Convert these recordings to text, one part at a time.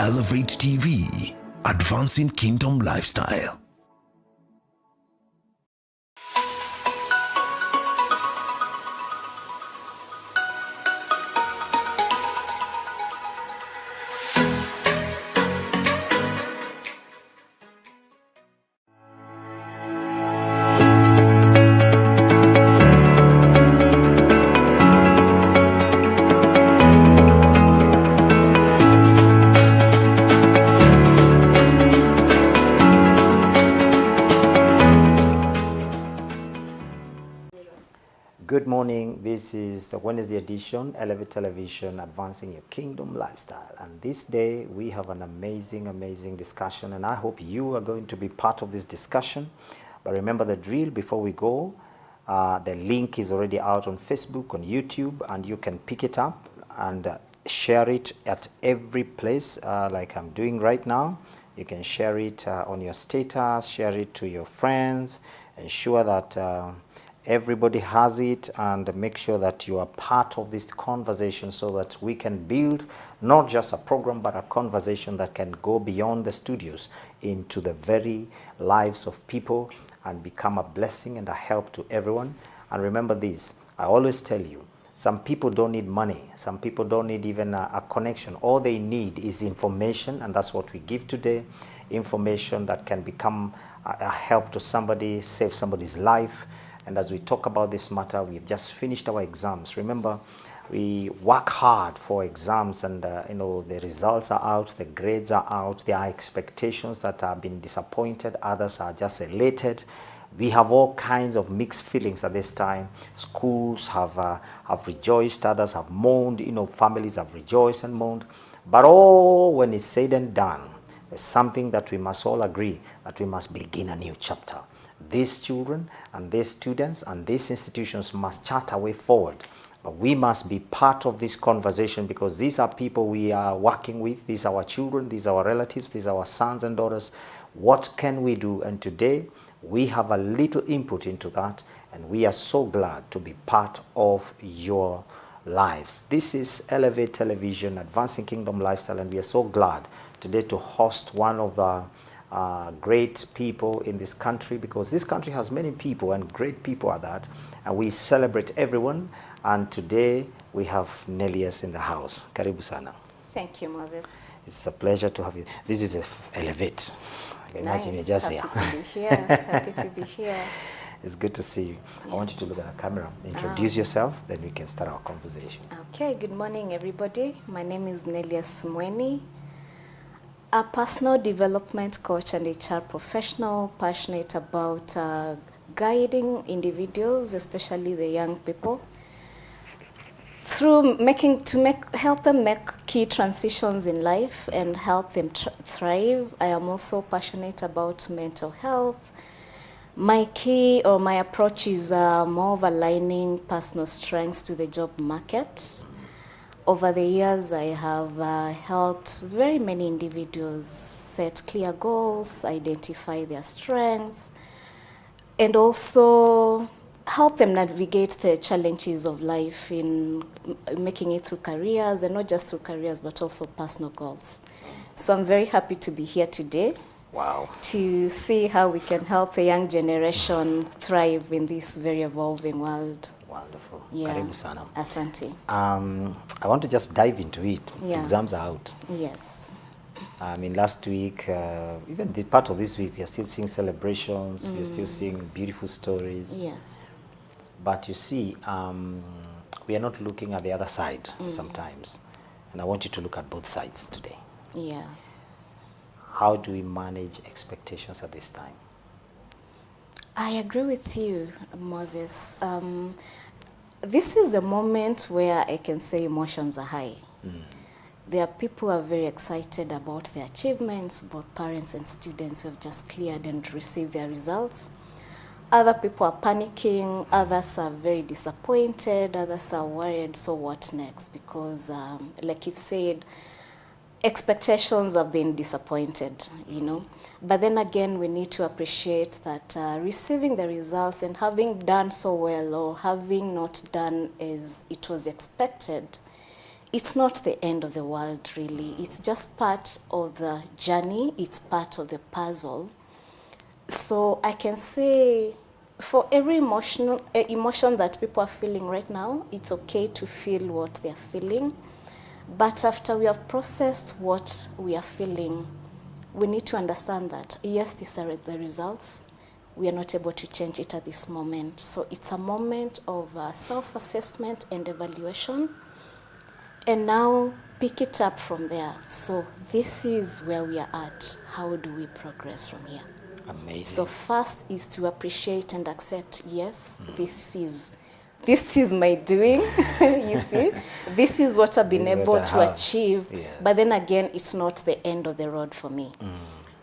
Elevate TV, advancing kingdom lifestyle. Good morning. This is the Wednesday edition, Elevate Television, advancing your kingdom lifestyle. And this day we have an amazing discussion, and I hope you are going to be part of this discussion. But remember the drill before we go. The link is already out on Facebook, on YouTube, and you can pick it up and share it at every place like I'm doing right now. You can share it on your status, share it to your friends, ensure that everybody has it, and make sure that you are part of this conversation so that we can build not just a program but a conversation that can go beyond the studios into the very lives of people and become a blessing and a help to everyone. And remember this, I always tell you, some people don't need money, some people don't need even a connection. All they need is information, and that's what we give today. Information that can become a help to somebody, save somebody's life. And as we talk about this matter, we've just finished our exams. Remember, we work hard for exams, and the results are out, the grades are out. There are expectations that have been disappointed, others are just elated. We have all kinds of mixed feelings at this time. Schools have rejoiced, others have mourned, families have rejoiced and mourned. But all when it's said and done, there's something that we must all agree, that we must begin a new chapter. These children and these students and these institutions must chart a way forward. But we must be part of this conversation, because these are people we are working with. These are our children, these are our relatives, these are our sons and daughters. What can we do? And today we have a little input into that, and we are so glad to be part of your lives. This is Elevate Television, advancing kingdom lifestyle, and we are so glad today to host one of the great people in this country, because this country has many people and great people at that, and we celebrate everyone. And today we have Nelius in the house. Karibu sana. Thank you, Moses. It's a pleasure to have you. This is Elevate. Imagine you're just Happy to be here. Happy to be here. It's good to see you. Yeah. I want you to look at the camera. Introduce yourself, then we can start our conversation. Okay, good morning, everybody. My name is Nelius Mueni, a personal development coach and HR professional, passionate about guiding individuals, especially the young people, through help them make key transitions in life and help them thrive. I am also passionate about mental health. My approach is more of aligning personal strengths to the job market. Over the years, I have helped very many individuals set clear goals, identify their strengths, and also help them navigate the challenges of life in making it through careers, and not just through careers, but also personal goals. So I'm very happy to be here today. Wow. To see how we can help the young generation thrive in this very evolving world. Wonderful. Yeah. Karibu sana. Asante. I want to just dive into it. Yeah. Exams are out. Yes. I mean, last week, even the part of this week, we are still seeing celebrations. We are still seeing beautiful stories. Yes. But you see, we are not looking at the other side sometimes. And I want you to look at both sides today. Yeah. How do we manage expectations at this time? I agree with you, Moses. This is a moment where I can say emotions are high. There are people who are very excited about their achievements, both parents and students who have just cleared and received their results. Other people are panicking, others are very disappointed, others are worried, so what next? Because like you've said, expectations have been disappointed, But then again, we need to appreciate that receiving the results and having done so well or having not done as it was expected it's not the end of the world, really. It's just part of the journey. It's part of the puzzle. So I can say for every emotion that people are feeling right now, it's okay to feel what they're feeling. But after we have processed what we are feeling, we need to understand that, yes, these are the results. We are not able to change it at this moment. So it's a moment of self-assessment and evaluation. And now pick it up from there. So this is where we are at. How do we progress from here? Amazing. So first is to appreciate and accept, yes, this is my doing, you see. This is what I've been able to achieve. Yes. But then again, it's not the end of the road for me.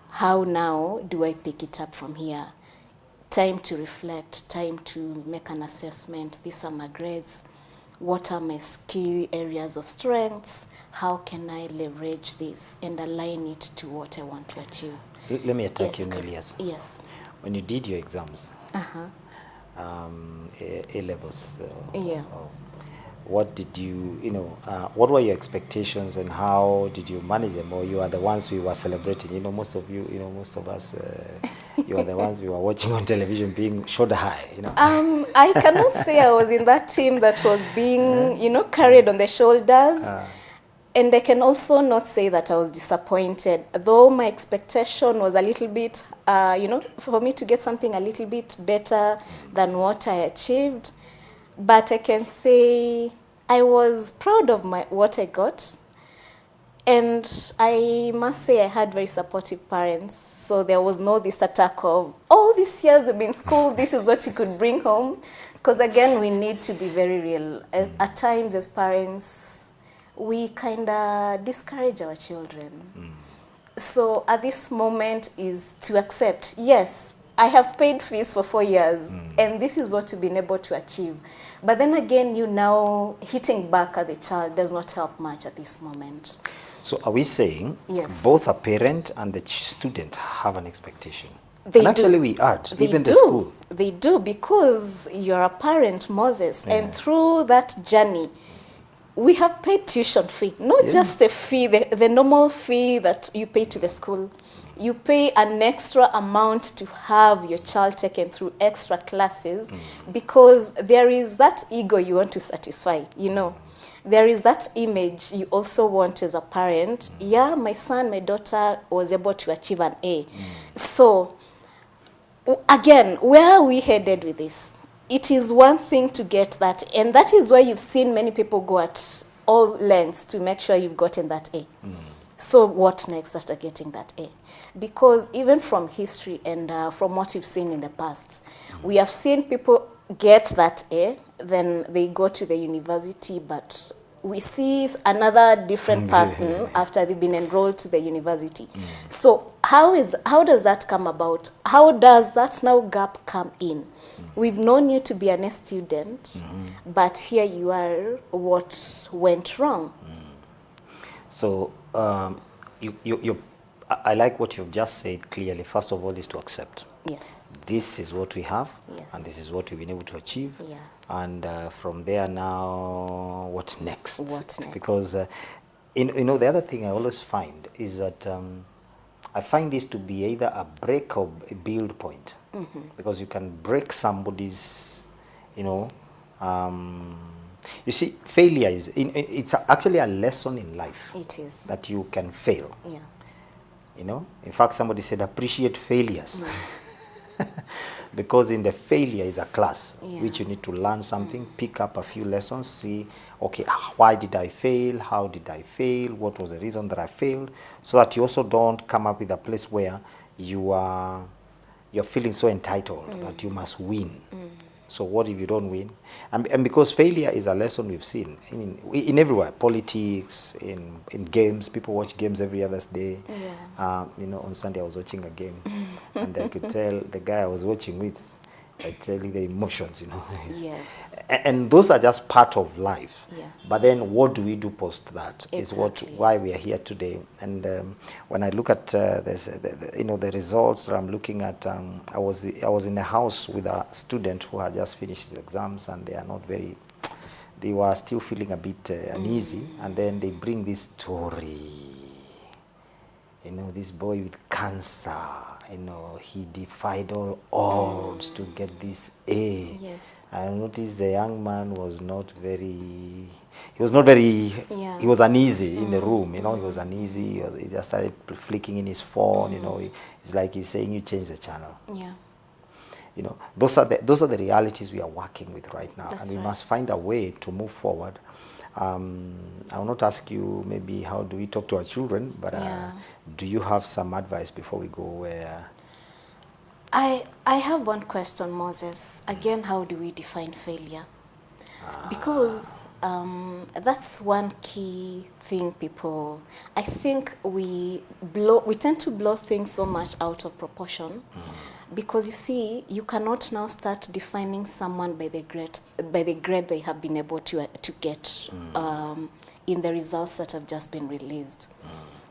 How now do I pick it up from here? Time to reflect, time to make an assessment. These are my grades. What are my key areas of strengths? How can I leverage this and align it to what I want to achieve? Let me attack you, okay. Nelius. Yes. When you did your exams, A-levels, Yeah. what did what were your expectations and how did you manage them? Or you are the ones we were celebrating? Most of us, you are the ones we were watching on television being shoulder high, I cannot say I was in that team that was being, carried on the shoulders. And I can also not say that I was disappointed, though my expectation was a little bit, for me to get something a little bit better than what I achieved. But I can say I was proud of what I got. And I must say I had very supportive parents. So there was no this attack of, all these years you've been in school, this is what you could bring home. Because again, we need to be very real. At times as parents, we kind of discourage our children. So at this moment is to accept, yes, I have paid fees for 4 years, and this is what you've been able to achieve. But then again, you now hitting back at the child does not help much at this moment. So are we saying yes, both a parent and the student have an expectation? They and actually do. we add, They even do. the school. They do, because you're a parent, Moses, and through that journey, we have paid tuition fee, not just the fee, the normal fee that you pay to the school. You pay an extra amount to have your child taken through extra classes because there is that ego you want to satisfy, There is that image you also want as a parent. Yeah, my son, my daughter was able to achieve an A. So, again, where are we headed with this? It is one thing to get that, and that is why you've seen many people go at all lengths to make sure you've gotten that A. So what next after getting that A? Because even from history and from what you've seen in the past, we have seen people get that A, then they go to the university, but we see another different person after they've been enrolled to the university. So how does that come about? How does that now gap come in? We've known you to be an A student, but here you are, what went wrong? So I like what you've just said clearly. First of all, is to accept. Yes. This is what we have, yes, and this is what we've been able to achieve. Yeah. And from there now, what's next? What's next? Because, the other thing I always find is that I find this to be either a break or a build point. Because you can break somebody's, you see, failure it's actually a lesson in life. It is. That you can fail. Yeah. In fact, somebody said appreciate failures. Because in the failure is a class, which you need to learn something, pick up a few lessons, see, okay, why did I fail? How did I fail? What was the reason that I failed? So that you also don't come up with a place where you're feeling so entitled that you must win. So what if you don't win? And because failure is a lesson we've seen in everywhere, politics, in games. People watch games every other day. Yeah. On Sunday I was watching a game, and I could tell the guy I was watching with, I tell you the emotions, Yes. And those are just part of life. Yeah. But then what do we do post that? Exactly. Is why we are here today. And when I look at the results that I'm looking at, I was in a house with a student who had just finished his exams, and they are not very they were still feeling a bit uneasy, and then they bring this story. You know, this boy with cancer, you know, he defied all odds to get this A. Yes. I noticed the young man was not very, he was not very, Yeah. he was uneasy in the room, you know, he was uneasy, he just started flicking in his phone, you know, it's like he's saying, you change the channel. Yeah. You know, those are the realities we are working with right now. That's and we right. must find a way to move forward. I will not ask you maybe how do we talk to our children, but Yeah. do you have some advice before we go where? I have one question, Moses. Again, how do we define failure? Because that's one key thing people, I think we tend to blow things so much out of proportion. Because you see, you cannot now start defining someone by the grade they have been able to get in the results that have just been released.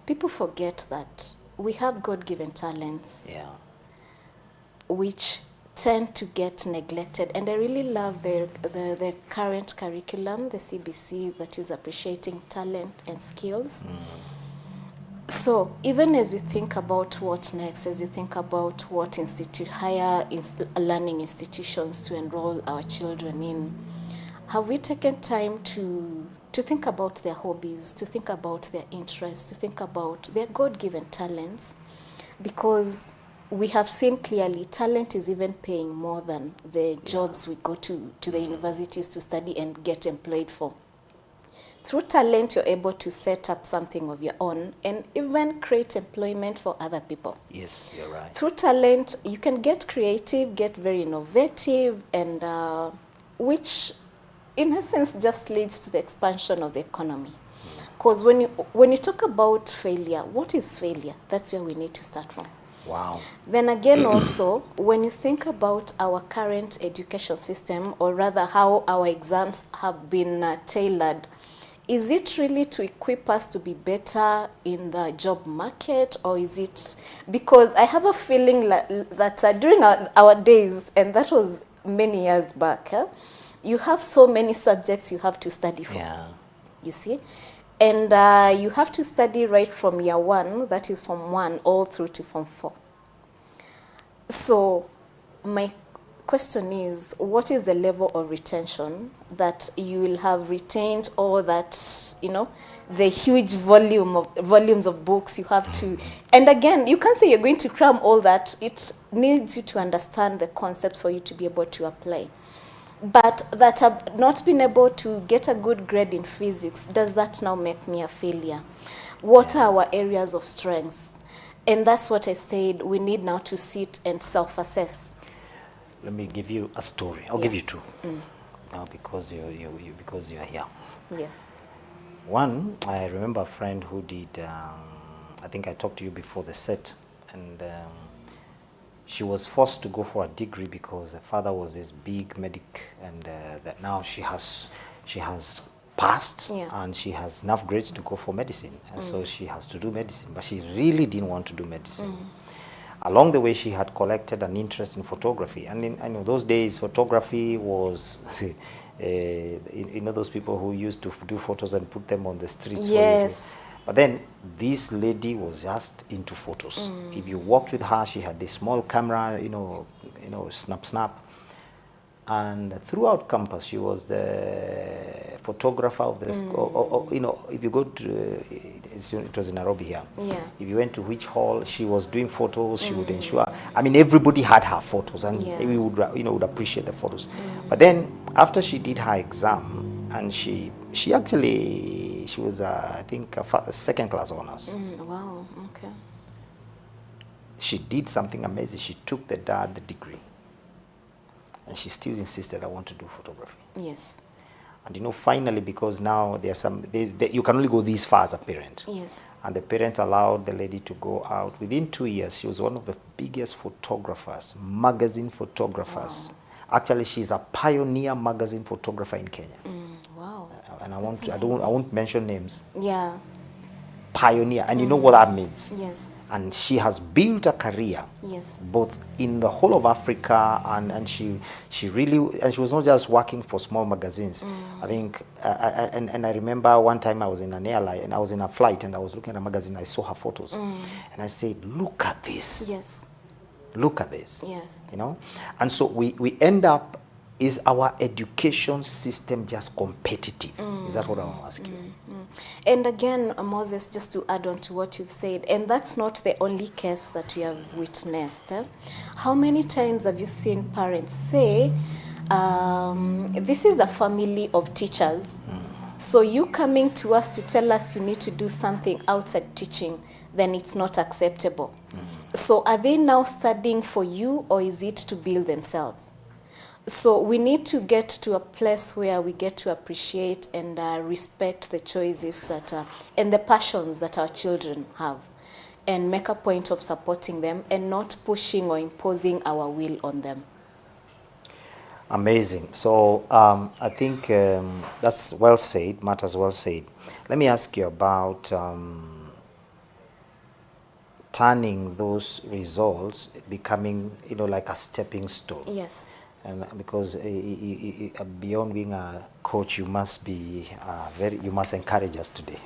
People forget that we have God-given talents, Yeah. which tend to get neglected. And I really love the current curriculum, the CBC, that is appreciating talent and skills. So even as we think about what next, as you think about what higher learning institutions to enroll our children in, have we taken time to think about their hobbies, to think about their interests, to think about their God-given talents? Because we have seen clearly talent is even paying more than the jobs we go to the universities to study and get employed for. Through talent, you're able to set up something of your own and even create employment for other people. Yes, you're right. Through talent, you can get creative, get very innovative, and which, in essence, just leads to the expansion of the economy. Because when you talk about failure, what is failure? That's where we need to start from. Wow. Then again, also, when you think about our current education system, or rather how our exams have been tailored, is it really to equip us to be better in the job market, or is it because I have a feeling that during our days, and that was many years back, you have so many subjects you have to study for. Yeah. You see? And you have to study right from year 1, that is Form 1, all through to Form 4. So my question is, what is the level of retention that you will have retained, or that, you know, the huge volumes of books you have to, and again, you can't say you're going to cram all that. It needs you to understand the concepts for you to be able to apply. But that have not been able to get a good grade in physics, does that now make me a failure? What are our areas of strengths? And that's what I said, we need now to sit and self-assess. Let me give you a story. I'll give you two. Now, because because you're here. Yes. One, I remember a friend who did. I think I talked to you before the set, and she was forced to go for a degree because the father was this big medic, and that now she has passed, and she has enough grades to go for medicine, and so she has to do medicine, but she really didn't want to do medicine. Along the way, she had collected an interest in photography, and I know those days photography was you know, those people who used to do photos and put them on the streets. Yes. But then this lady was just into photos. If you walked with her, she had this small camera, you know, snap. And throughout campus, she was the photographer of the school. You know, if you go to, it was in Nairobi here. Yeah. If you went to which hall, she was doing photos. She would ensure. I mean, everybody had her photos, and we would, would appreciate the photos. But then after she did her exam, and she was, I think, a second class honors. Wow. Okay. She did something amazing. She took the degree. And she still insisted, I want to do photography. Yes. And finally, because now you can only go this far as a parent. Yes. And the parent allowed the lady to go out. Within 2 years, she was one of the biggest photographers, magazine photographers. Wow. Actually, she's a pioneer magazine photographer in Kenya. Wow. And I won't mention names. Yeah. Pioneer. And you know what that means? Yes. and she has built a career, Yes. both in the whole of Africa, and she really, and she was not just working for small magazines. I think, and I remember one time I was in an airline and I was in a flight and I was looking at a magazine. I saw her photos, and I said, "Look at this! Yes. Look at this!" Yes. You know, and so we end up. Is our education system just competitive? Is that what I want to ask you? And again, Moses, just to add on to what you've said, and that's not the only case that we have witnessed. How many times have you seen parents say, this is a family of teachers, so you coming to us to tell us you need to do something outside teaching, then it's not acceptable. So are they now studying for you, or is it to build themselves? So we need to get to a place where we get to appreciate and respect the choices that and the passions that our children have, and make a point of supporting them and not pushing or imposing our will on them. Amazing. So I think that's well said, matters well said. Let me ask you about turning those results, becoming, like a stepping stone. Yes. And because beyond being a coach, you must be you must encourage us today.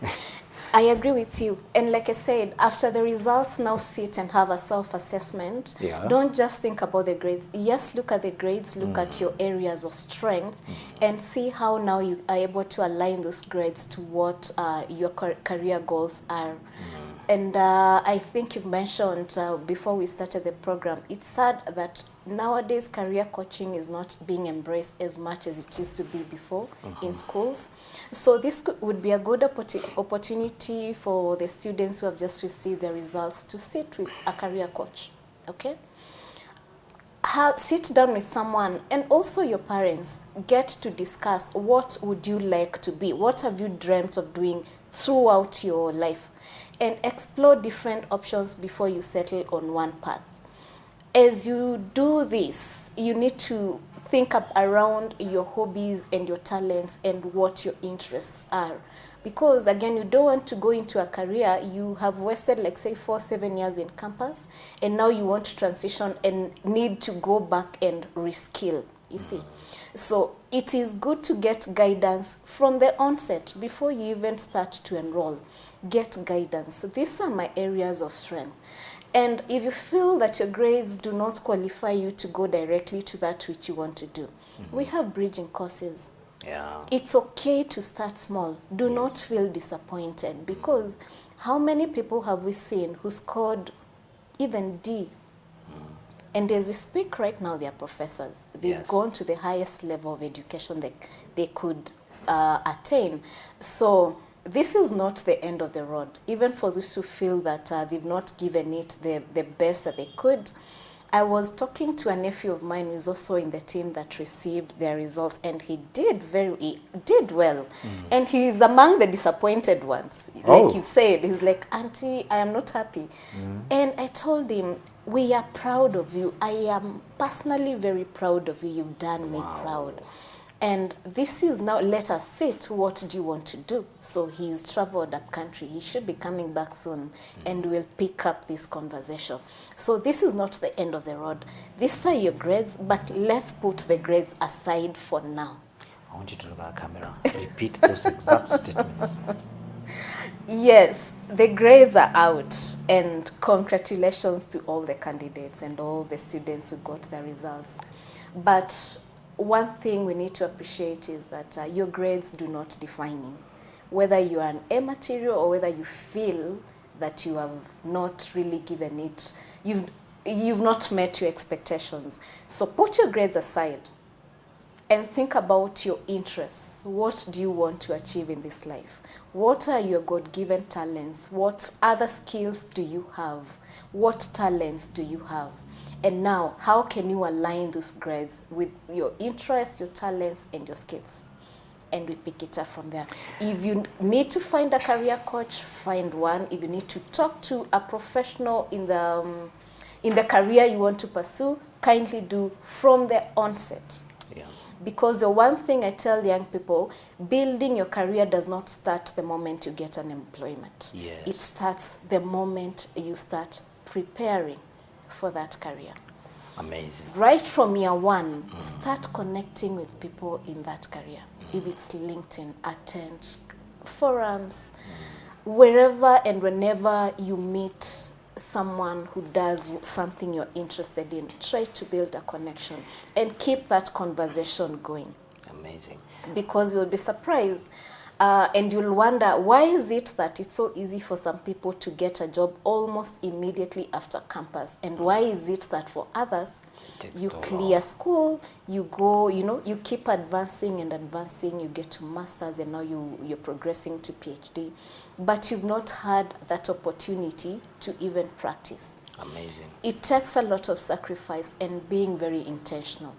I agree with you. And like I said, after the results, now sit and have a self-assessment. Yeah. Don't just think about the grades. Yes, look at the grades, look at your areas of strength, and see how now you are able to align those grades to what your career goals are. And I think you've mentioned before we started the program, it's sad that nowadays career coaching is not being embraced as much as it used to be before in schools. So this would be a good opportunity for the students who have just received their results to sit with a career coach, okay? Sit down with someone, and also your parents, get to discuss what would you like to be, what have you dreamt of doing throughout your life, and explore different options before you settle on one path. As you do this, you need to think up around your hobbies and your talents and what your interests are. Because again, you don't want to go into a career, you have wasted like say 4-7 years in campus, and now you want to transition and need to go back and reskill, you see. So it is good to get guidance from the onset before you even start to enroll. Get guidance. So these are my areas of strength. And if you feel that your grades do not qualify you to go directly to that which you want to do, we have bridging courses. Yeah. It's okay to start small. Do not feel disappointed, because how many people have we seen who scored even D? And as we speak right now, they are professors. They've gone to the highest level of education they could attain. So this is not the end of the road. Even for those who feel that they've not given it the best that they could. I was talking to a nephew of mine who is also in the team that received their results, and he did well. And he is among the disappointed ones. Like you said, he's like, "Auntie, I am not happy." And I told him, "We are proud of you. I am personally very proud of you. You've done me proud. And this is now, let us sit, what do you want to do?" So he's traveled up country. He should be coming back soon, and we'll pick up this conversation. So this is not the end of the road. These are your grades, but let's put the grades aside for now. I want you to look at the camera. Repeat those exact statements. Yes, the grades are out, and congratulations to all the candidates and all the students who got their results. But one thing we need to appreciate is that your grades do not define you. Whether you are an A material or whether you feel that you have not really given it, you've not met your expectations. So put your grades aside and think about your interests. What do you want to achieve in this life? What are your God-given talents? What other skills do you have? What talents do you have? And now, how can you align those grades with your interests, your talents, and your skills? And we pick it up from there. If you need to find a career coach, find one. If you need to talk to a professional in the career you want to pursue, kindly do from the onset. Yeah. Because the one thing I tell young people, building your career does not start the moment you get an employment. Yes. It starts the moment you start preparing for that career. Amazing. Right from year one, start connecting with people in that career. If it's LinkedIn, attend forums, wherever and whenever you meet someone who does something you're interested in, try to build a connection and keep that conversation going. Amazing. Because you'll be surprised and you'll wonder, why is it that it's so easy for some people to get a job almost immediately after campus? And why is it that for others, you clear school, you go, you keep advancing and advancing, you get to masters, and now you're progressing to PhD, but you've not had that opportunity to even practice. Amazing. It takes a lot of sacrifice and being very intentional.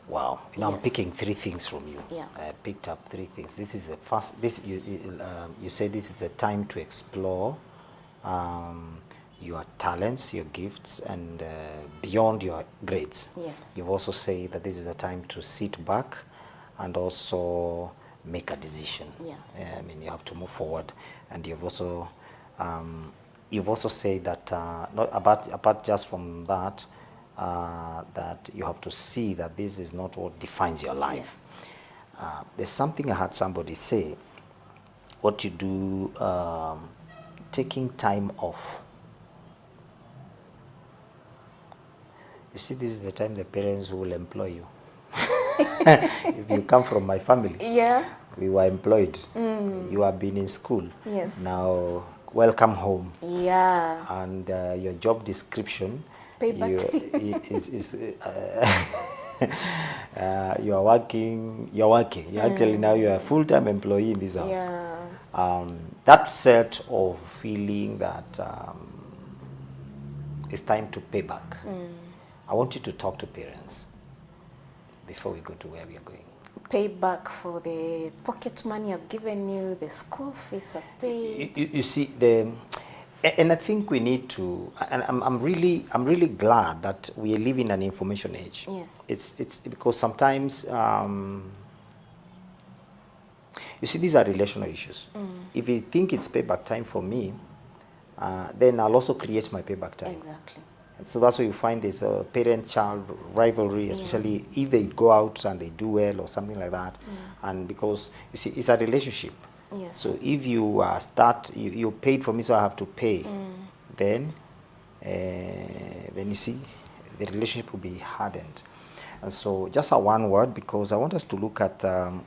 Wow. Now Yes. I'm picking 3 things from you. Yeah. I picked up 3 things. This is the first. You say this is a time to explore your talents, your gifts, and beyond your grades. Yes. You've also said that this is a time to sit back and also make a decision. Yeah. I mean, you have to move forward, and you've also said that not apart just from that, that you have to see that this is not what defines your life. Yes. There's something I had somebody say, what you do, taking time off. You see, this is the time the parents will employ you. If you come from my family, Yeah. we were employed. You have been in school. Yes. Now, welcome home. Yeah. And your job description, Payback. you are working. Actually, now you are a full-time employee in this house. Yeah. That set of feeling that it's time to pay back. I want you to talk to parents before we go to where we are going. Pay back for the pocket money I've given you, the school fees I've paid. You see, and I think we need to. And I'm really glad that we live in an information age. Yes. It's because sometimes you see, these are relational issues. If you think it's payback time for me, then I'll also create my payback time. Exactly. And so that's why you find this parent-child rivalry, especially if they go out and they do well or something like that. And because, you see, it's a relationship. Yes. So if you you paid for me, so I have to pay, then you see, the relationship will be hardened. And so just a one word, because I want us to look at the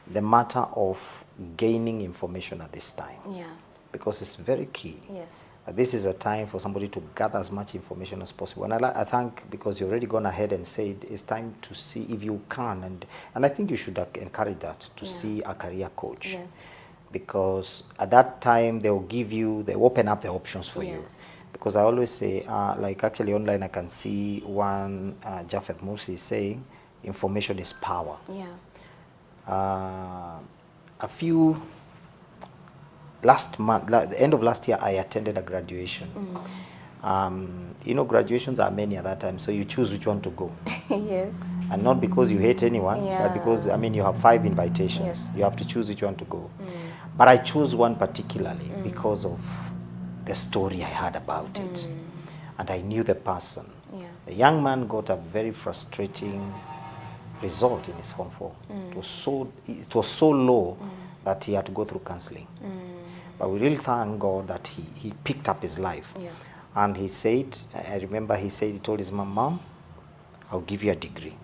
matter of gaining information at this time. Yeah. Because it's very key. Yes. This is a time for somebody to gather as much information as possible. And I think, because you've already gone ahead and said it's time to see if you can, and I think you should encourage that, to see a career coach. Yes. Because at that time they open up the options for you. Yes. Because I always say, like actually online I can see one, Japheth Musi saying, information is power. Yeah. Last month, the end of last year, I attended a graduation. Graduations are many at that time, so you choose which one to go. Yes. And not because you hate anyone, but because, you have 5 invitations. Yes. You have to choose which one to go. But I chose one particularly because of the story I heard about it. And I knew the person. Yeah. The young man got a very frustrating result in his Form 4. It was so low that he had to go through counseling. But we really thank God that he picked up his life. Yeah. And he said, I remember he told his mom, I'll give you a degree.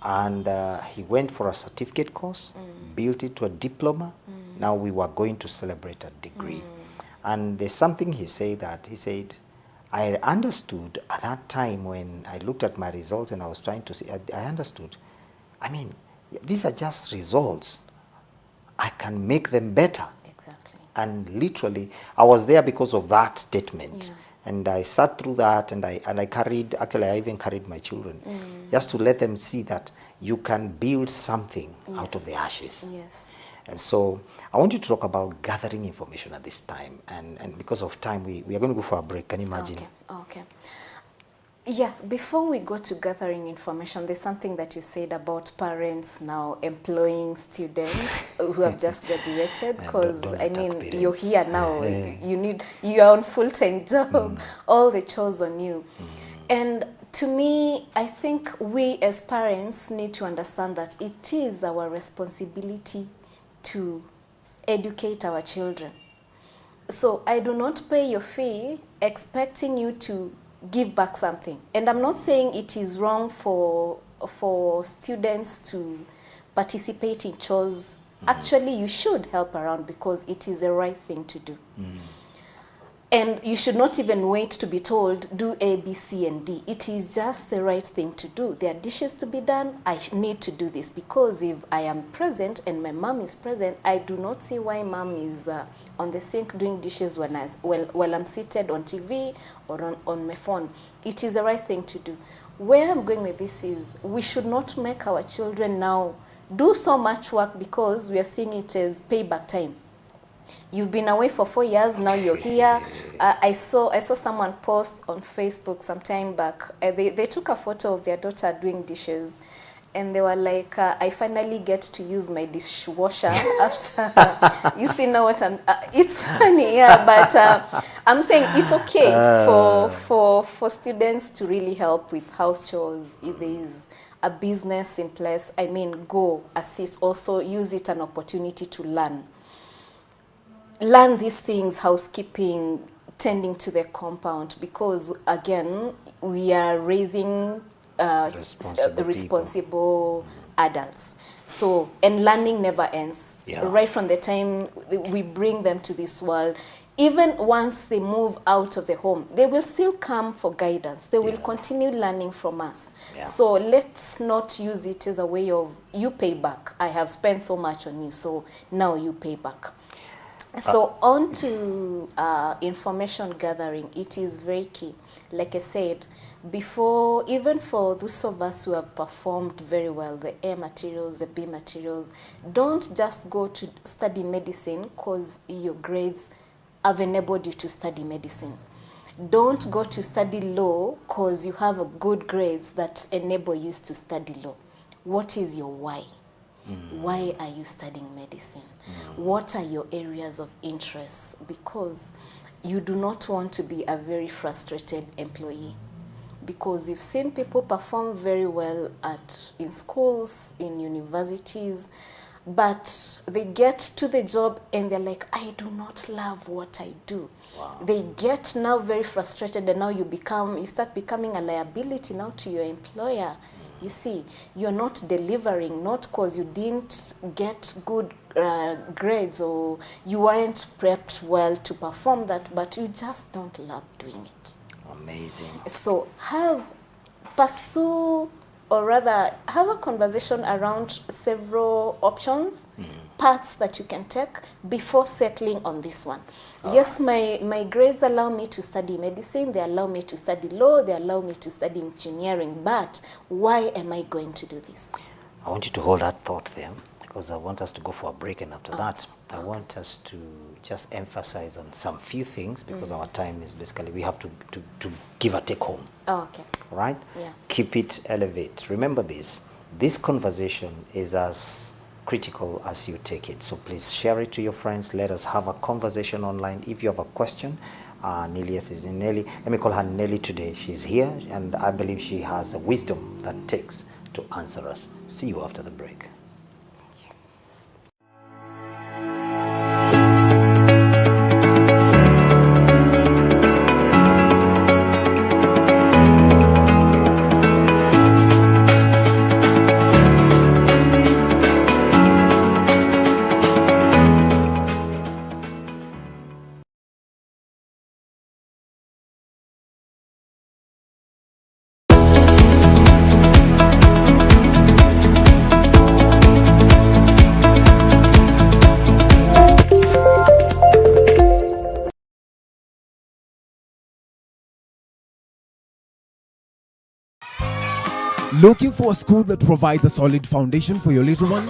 And he went for a certificate course, built it to a diploma. Now we were going to celebrate a degree. And there's something he said, I understood at that time when I looked at my results and I was trying to see, I understood, these are just results. I can make them better. Exactly. And literally, I was there because of that statement. Yeah. And I sat through that, and I even carried my children, just to let them see that you can build something out of the ashes. Yes. And so I want you to talk about gathering information at this time. And because of time, we are going to go for a break. Can you imagine? Okay. Yeah, before we go to gathering information, there's something that you said about parents now employing students who have just graduated. Because I mean, you're here now. You are on full-time job. All the chores on you, and to me, I think we as parents need to understand that it is our responsibility to educate our children. So I do not pay your fee expecting you to give back something. And I'm not saying it is wrong for students to participate in chores. Actually, you should help around because it is the right thing to do. And you should not even wait to be told, do A, B, C, and D. It is just the right thing to do. There are dishes to be done. I need to do this because if I am present and my mom is present, I do not see why mom is on the sink doing dishes while I'm seated on TV or on my phone. It is the right thing to do. Where I'm going with this is we should not make our children now do so much work because we are seeing it as payback time. You've been away for 4 years, now you're here. I saw someone post on Facebook some time back. They took a photo of their daughter doing dishes, and they were like, I finally get to use my dishwasher after. You see now what I'm, it's funny, yeah, but I'm saying it's okay for students to really help with house chores. If there is a business in place, I mean, go assist. Also use it an opportunity to learn these things, housekeeping, tending to the compound, because again, we are raising responsible adults. So, and learning never ends. Yeah. Right from the time we bring them to this world, even once they move out of the home, they will still come for guidance. They will continue learning from us. Yeah. So let's not use it as a way of, you pay back. I have spent so much on you, so now you pay back. So on to information gathering, it is very key. Like I said, before, even for those of us who have performed very well, the A materials, the B materials, don't just go to study medicine because your grades have enabled you to study medicine. Don't go to study law because you have a good grades that enable you to study law. What is your why? Why are you studying medicine? What are your areas of interest? Because you do not want to be a very frustrated employee. Because you've seen people perform very well in schools, in universities, but they get to the job and they're like, I do not love what I do. Wow. They get now very frustrated, and now you start becoming a liability now to your employer. You see, you're not delivering, not because you didn't get good grades or you weren't prepped well to perform that, but you just don't love doing it. Amazing. So pursue, or rather have a conversation around several options, paths that you can take before settling on this one. Yes, my grades allow me to study medicine, they allow me to study law, they allow me to study engineering, but why am I going to do this? I want you to hold that thought there, because I want us to go for a break, and after that, I want us to just emphasize on some few things, because our time is basically, we have to give a take home. Oh, okay. Right? Yeah. Keep it elevate. Remember this conversation is as critical as you take it. So please share it to your friends. Let us have a conversation online. If you have a question, Nelius is in Nelly. Let me call her Nelly today. She's here, and I believe she has the wisdom that it takes to answer us. See you after the break. Looking for a school that provides a solid foundation for your little one?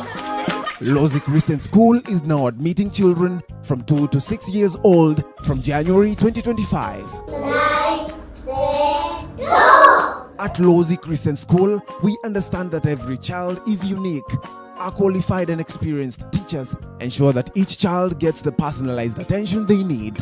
Lozic Recent School is now admitting children from 2 to 6 years old from January 2025. Like the door. At Lozi Christian School, we understand that every child is unique. Our qualified and experienced teachers ensure that each child gets the personalized attention they need.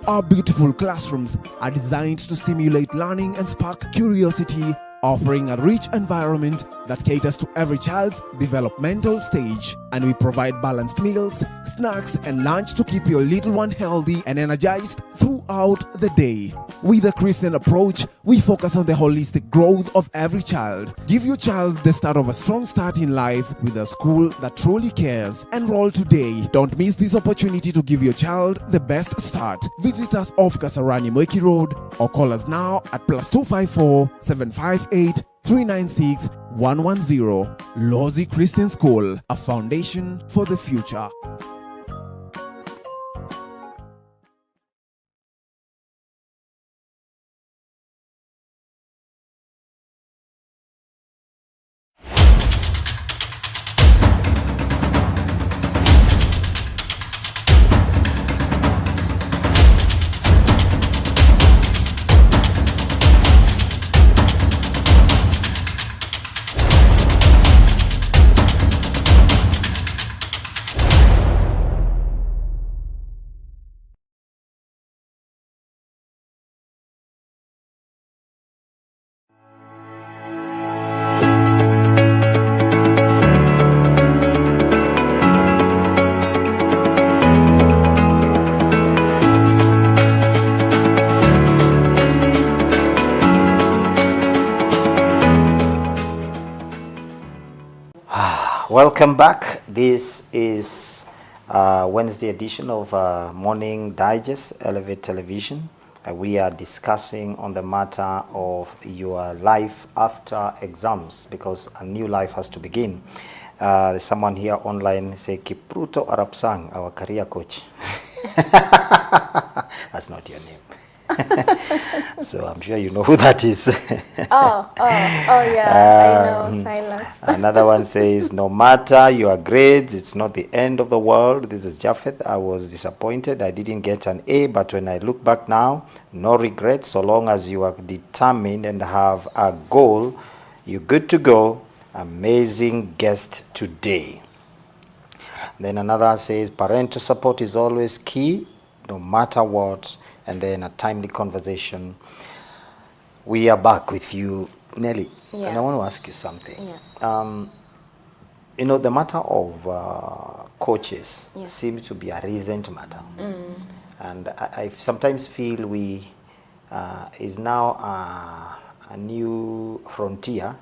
Our beautiful classrooms are designed to stimulate learning and spark curiosity, offering a rich environment that caters to every child's developmental stage. And we provide balanced meals, snacks, and lunch to keep your little one healthy and energized throughout the day. With a Christian approach, we focus on the holistic growth of every child. Give your child the start of a strong start in life with a school that truly cares. Enroll today. Don't miss this opportunity to give your child the best start. Visit us off Kasarani Mueki Road or call us now at +254 758 396 110. Lozi Christian School, a foundation for the future. Welcome back. This is Wednesday edition of Morning Digest, Elevate Television. We are discussing on the matter of your life after exams, because a new life has to begin. There's someone here online say Kipruto Arapsang, our career coach. That's not your name. So I'm sure you know who that is. Oh yeah, I know, Silas. Another one says, no matter your grades, it's not the end of the world. This is Japheth. I was disappointed. I didn't get an A, but when I look back now, no regrets. So long as you are determined and have a goal, you're good to go. Amazing guest today. Then another says, parental support is always key, no matter what. And then a timely conversation. We are back with you, Nelly. Yeah. And I want to ask you something. Yes. You know, the matter of coaches Yes. seems to be a recent matter. And I sometimes feel we is now a new frontier.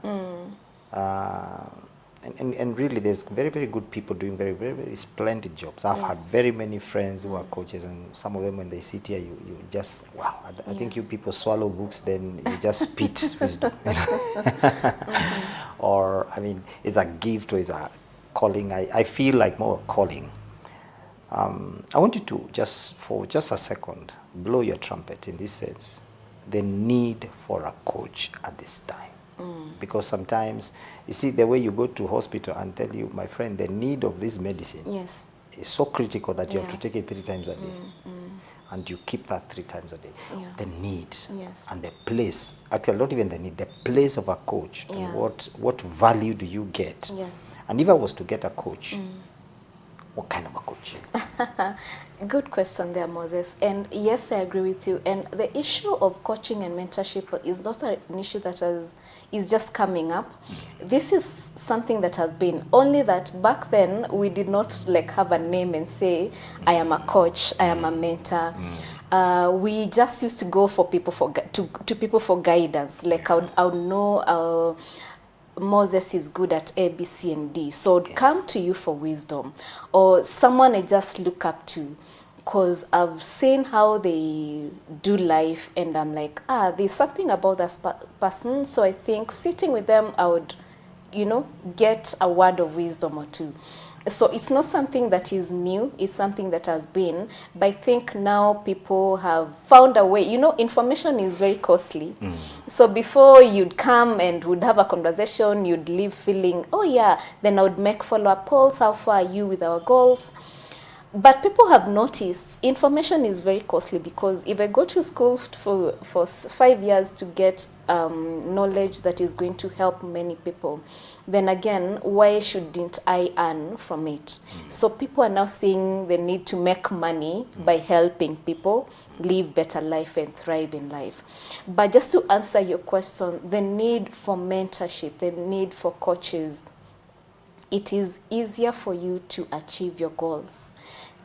And really, there's very, very good people doing very, very, very splendid jobs. I've had very many friends who are coaches, and some of them, when they sit here, you just, wow. I think you people swallow books, then you just spit wisdom. Or, I mean, it's a gift or it's a calling. I feel like more a calling. I want you to, for just a second, blow your trumpet in this sense. The need for a coach at this time. Because sometimes, you see, the way you go to hospital and tell you, my friend, the need of this medicine is so critical that you have to take it 3 times a day. And you keep that 3 times a day. The need and the place, actually not even the need, the place of a coach. And what value do you get? And if I was to get a coach, what kind of a coach? Good question there, Moses. And yes, I agree with you. And the issue of coaching and mentorship is not an issue that is just coming up. This is something that has been, only that back then we did not like have a name and say, I am a coach, I am a mentor. We just used to go for people to people for guidance. Like I would know Moses is good at A, B, C, and D. So I'd come to you for wisdom, or someone I just look up to, because I've seen how they do life, and I'm like, there's something about that person. So I think sitting with them, I would, get a word of wisdom or two. So it's not something that is new, it's something that has been, but I think now people have found a way. Information is very costly. So before you'd come and would have a conversation, you'd leave feeling, oh yeah, then I would make follow-up calls, how far are you with our goals? But people have noticed information is very costly, because if I go to school for 5 years to get knowledge that is going to help many people, then again, why shouldn't I earn from it? So people are now seeing the need to make money by helping people live better life and thrive in life. But just to answer your question, the need for mentorship, the need for coaches, it is easier for you to achieve your goals.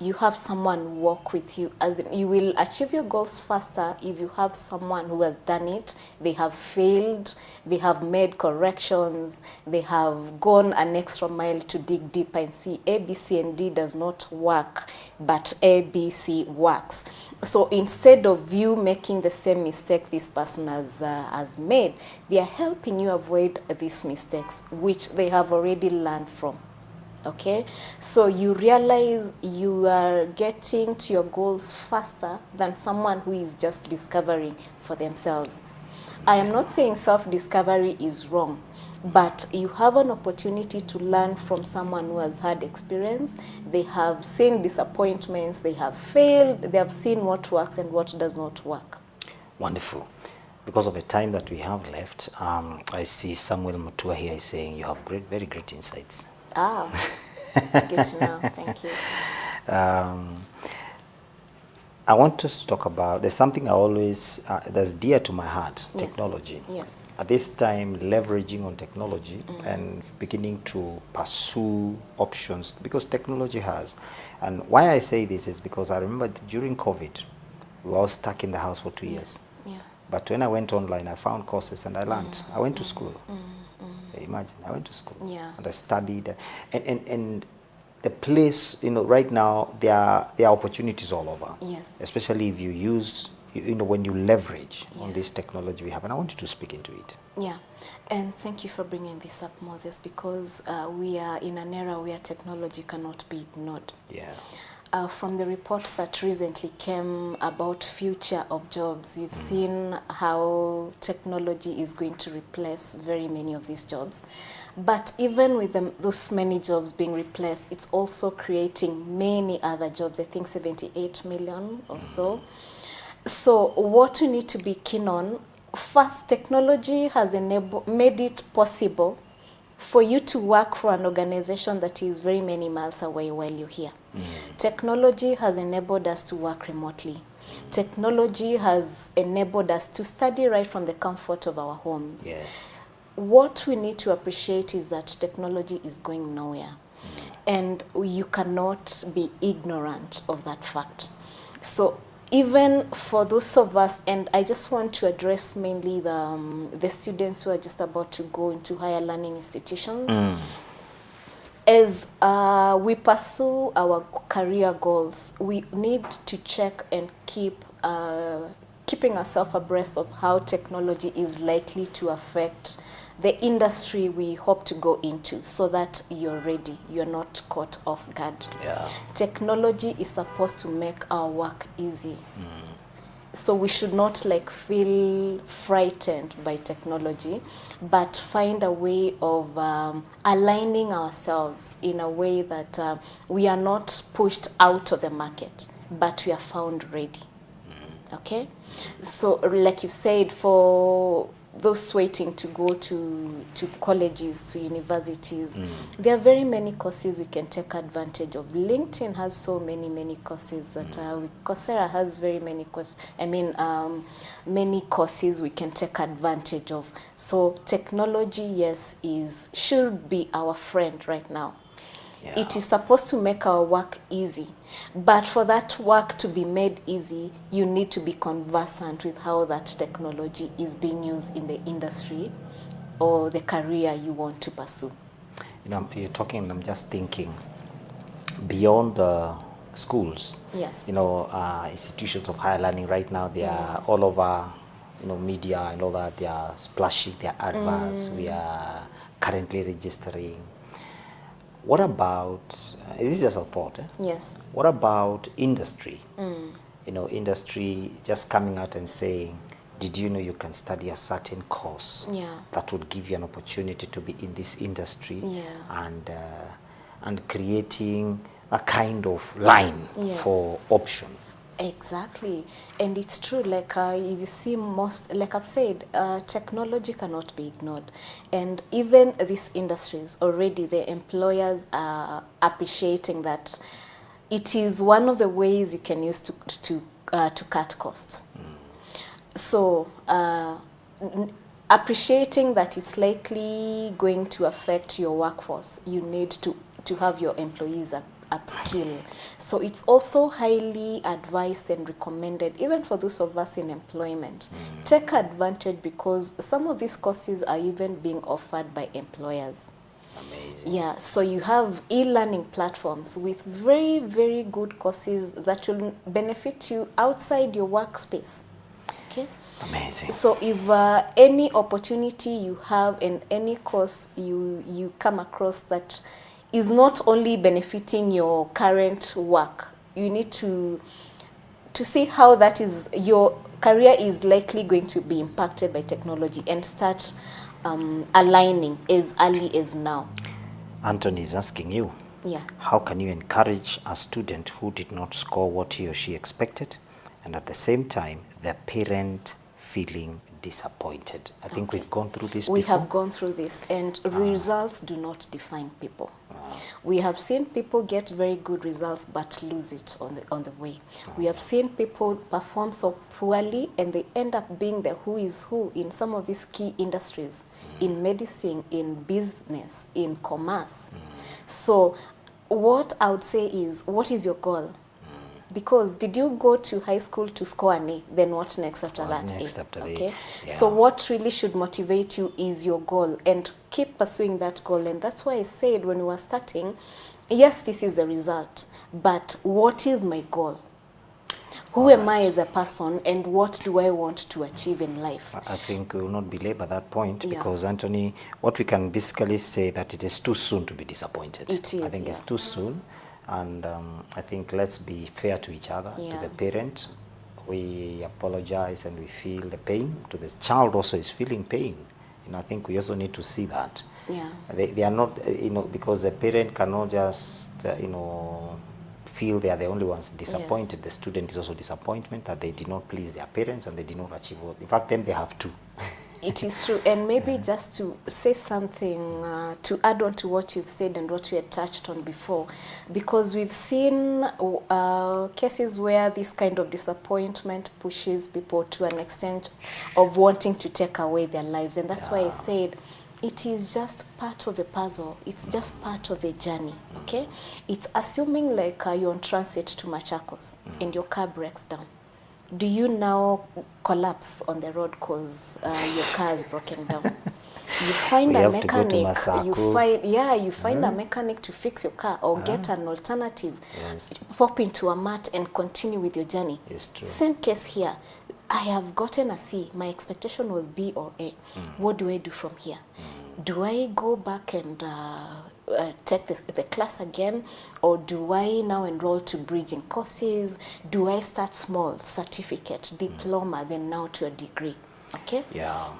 You have someone walk with you, as in you will achieve your goals faster if you have someone who has done it. They have failed, they have made corrections, they have gone an extra mile to dig deeper and see A, B, C, and D does not work, but A, B, C works. So instead of you making the same mistake this person has made, they are helping you avoid these mistakes, which they have already learned from. Okay, so you realize you are getting to your goals faster than someone who is just discovering for themselves. I am not saying self-discovery is wrong, but you have an opportunity to learn from someone who has had experience. They have seen disappointments, they have failed, they have seen what works and what does not work. Wonderful. Because of the time that we have left, I see Samuel Mutua here is saying you have very great insights. Ah, good to know. Thank you. I want us to talk about, there's something I always, that's dear to my heart, Yes. technology. Yes. At this time, leveraging on technology and beginning to pursue options, because technology has. And why I say this is because I remember during COVID, we were all stuck in the house for 2 years. Yeah. But when I went online, I found courses and I learned. I went to school. Imagine, I went to school. Yeah. And I studied. And the place, right now, there are opportunities all over. Yes. Especially if you use, when you leverage on Yeah. this technology we have. And I want you to speak into it. Yeah, and thank you for bringing this up, Moses, because we are in an era where technology cannot be ignored. Yeah. From the report that recently came about future of jobs, you've seen how technology is going to replace very many of these jobs. But even with those many jobs being replaced, it's also creating many other jobs, I think 78 million or so. So what we need to be keen on, first, technology has made it possible for you to work for an organization that is very many miles away while you're here. Technology has enabled us to work remotely. Technology has enabled us to study right from the comfort of our homes. Yes. What we need to appreciate is that technology is going nowhere. And you cannot be ignorant of that fact. So even for those of us, and I just want to address mainly the students who are just about to go into higher learning institutions. As we pursue our career goals, we need to check and keeping ourselves abreast of how technology is likely to affect the industry we hope to go into, so that you're ready, you're not caught off guard. Yeah. Technology is supposed to make our work easy. So we should not feel frightened by technology, but find a way of aligning ourselves in a way that we are not pushed out of the market, but we are found ready. Okay? So like you said, for those waiting to go to colleges, to universities, there are very many courses we can take advantage of. LinkedIn has so many courses that Coursera has very many courses. Many courses we can take advantage of. So technology, yes, should be our friend right now. Yeah. It is supposed to make our work easy. But for that work to be made easy, you need to be conversant with how that technology is being used in the industry or the career you want to pursue. You're talking, I'm just thinking, beyond the schools, Yes. institutions of higher learning right now, they are all over, media and all that, they are splashing their adverts. We are currently registering. What about, this is just a thought, Yes. What about industry? Industry just coming out and saying, did you know you can study a certain course that would give you an opportunity to be in this industry, and creating a kind of line Yes. for option. Exactly, and it's true. Like if you see most, like I've said, technology cannot be ignored, and even these industries already, the employers are appreciating that it is one of the ways you can use to cut costs. So appreciating that it's likely going to affect your workforce, you need to have your employees upskill. So it's also highly advised and recommended, even for those of us in employment. Take advantage, because some of these courses are even being offered by employers. Amazing. Yeah, so you have e-learning platforms with very, very good courses that will benefit you outside your workspace. Okay? Amazing. So if any opportunity you have and any course you come across that is not only benefiting your current work, you need to see how that is, your career is likely going to be impacted by technology, and start aligning as early as now. Anthony is asking you, Yeah. how can you encourage a student who did not score what he or she expected, and at the same time the parent feeling disappointed? I think we've gone through this We before. have gone through this, and results do not define people. We have seen people get very good results but lose it on the way. We have seen people perform so poorly and they end up being the who is who in some of these key industries, in medicine, in business, in commerce. So what I would say is, what is your goal? Because did you go to high school to score an A? Then what next after What that? next A? after A? Okay. Yeah. So what really should motivate you is your goal, and keep pursuing that goal. And that's why I said when we were starting, yes, this is the result, but what is my goal? Who am I as a person, and what do I want to achieve in life? I think we will not belabor that point, Yeah. because Anthony, what we can basically say that it is too soon to be disappointed. It is, I think it's too soon, and I think let's be fair to each other, to Yeah. the parent. We apologize and we feel the pain. To the child also is feeling pain. I think we also need to see that. Yeah. They are not, because the parent cannot just, feel they are the only ones disappointed. Yes. The student is also disappointment that they did not please their parents and they did not achieve what. In fact, them they have two. It is true. And maybe just to say something to add on to what you've said and what we had touched on before, because we've seen cases where this kind of disappointment pushes people to an extent of wanting to take away their lives. And that's why I said it is just part of the puzzle. It's just part of the journey, okay? It's assuming like you're on transit to Machakos and your car breaks down. Do you now collapse on the road because your car is broken down? You find We a have to go to mechanic. You Masako. find a mechanic to fix your car, or get an alternative. Yes. Pop into a mat and continue with your journey. It's true. Same case here. I have gotten a C. My expectation was B or A. What do I do from here? Do I go back and take the class again, or do I now enroll to bridging courses? Do I start small, certificate, diploma, then now to a degree? Okay. Yeah.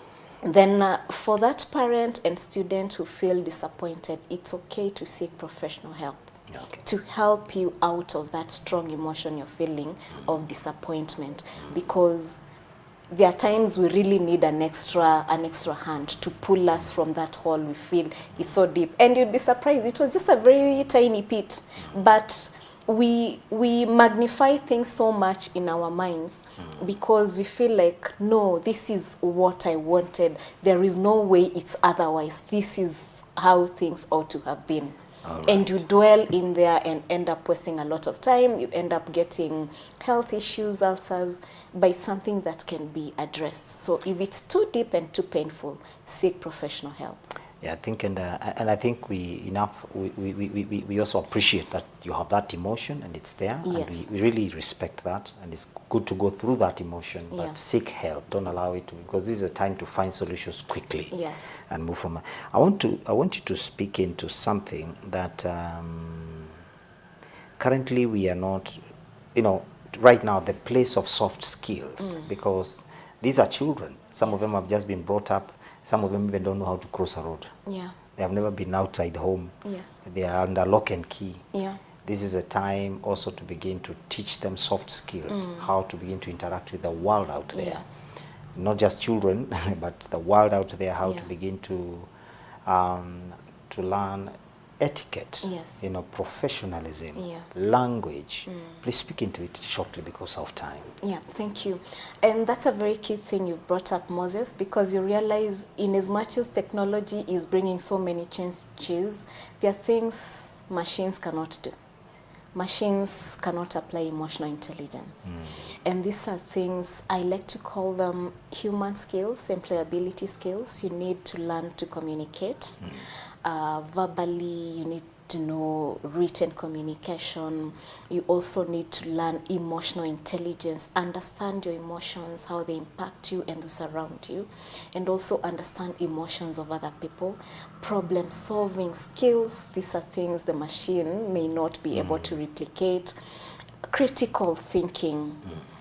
Then for that parent and student who feel disappointed, it's okay to seek professional help. Okay. To help you out of that strong emotion you're feeling of disappointment, because there are times we really need an extra hand to pull us from that hole we feel is so deep. And you'd be surprised, it was just a very tiny pit, but we magnify things so much in our minds because we feel like, no, this is what I wanted, there is no way it's otherwise, this is how things ought to have been. And you dwell in there and end up wasting a lot of time. You end up getting health issues, ulcers, by something that can be addressed. So if it's too deep and too painful, seek professional help. Yeah, I think, and I think we also appreciate that you have that emotion and it's there, Yes. and we really respect that, and it's good to go through that emotion, but Yeah. seek help. Don't allow it to, because this is a time to find solutions quickly. Yes. And move from. I want you to speak into something that currently we are not, right now, the place of soft skills, because these are children. Some of them have just been brought up. Some of them even don't know how to cross a road. Yeah. They have never been outside home. Yes. They are under lock and key. Yeah. This is a time also to begin to teach them soft skills, how to begin to interact with the world out there. Yes. Not just children, but the world out there, how Yeah. to begin to learn etiquette, Yes. professionalism, Yeah. language. Please speak into it shortly because of time. Yeah, thank you. And that's a very key thing you've brought up, Moses, because you realize in as much as technology is bringing so many changes, there are things machines cannot do. Machines cannot apply emotional intelligence. And these are things, I like to call them human skills, employability skills. You need to learn to communicate. Verbally, you need to know written communication. You also need to learn emotional intelligence, understand your emotions, how they impact you and those around you, and also understand emotions of other people. Problem solving skills, these are things the machine may not be able to replicate. Critical thinking.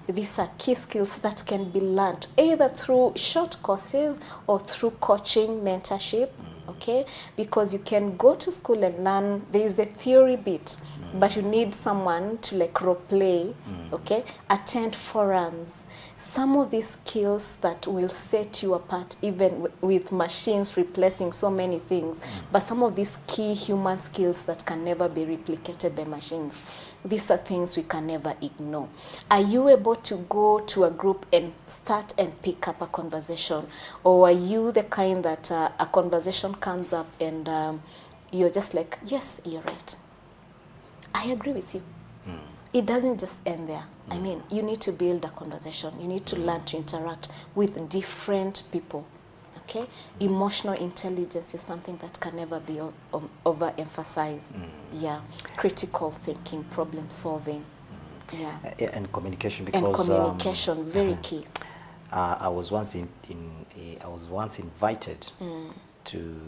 These are key skills that can be learned either through short courses or through coaching, mentorship. Okay, because you can go to school and learn, there is the theory bit, but you need someone to like role play, okay, attend forums. Some of these skills that will set you apart even with machines replacing so many things, but some of these key human skills that can never be replicated by machines. These are things we can never ignore. Are you able to go to a group and start and pick up a conversation? Or are you the kind that a conversation comes up and you're just like, yes, you're right. I agree with you. It doesn't just end there. I mean, you need to build a conversation. You need to learn to interact with different people. Okay? Emotional intelligence is something that can never be overemphasized. Yeah. Critical thinking, problem solving. Yeah. And communication, because And communication, very key. I was once invited to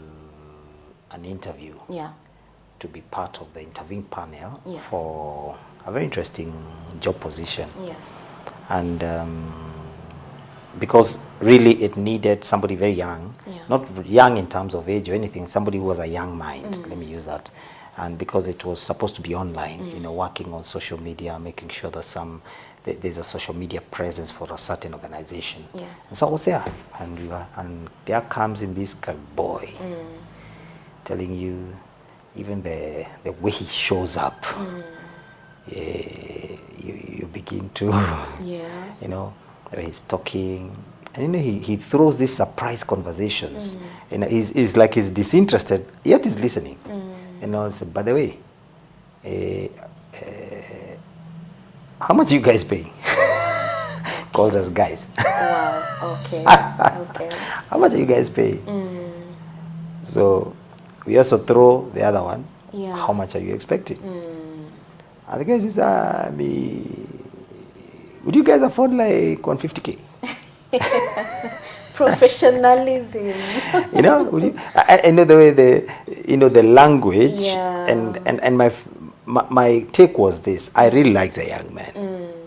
an interview. Yeah. To be part of the interviewing panel. Yes. For a very interesting job position. Yes. And because really it needed somebody very young, not young in terms of age or anything, somebody who was a young mind, let me use that. And because it was supposed to be online, working on social media, making sure that there's a social media presence for a certain organization. Yeah. And so I was there, and there comes in this boy telling you, even the way he shows up, you begin to, he's talking, and he throws these surprise conversations, and he's like he's disinterested, yet he's listening. So, by the way, how much are you guys paying? Calls us guys. Wow. Okay. Okay. How much are you guys paying? So we also throw the other one. Yeah. How much are you expecting? And the guy says, would you guys afford like 150K? Professionalism. Would you? I know the way the language, and my take was this: I really like the young man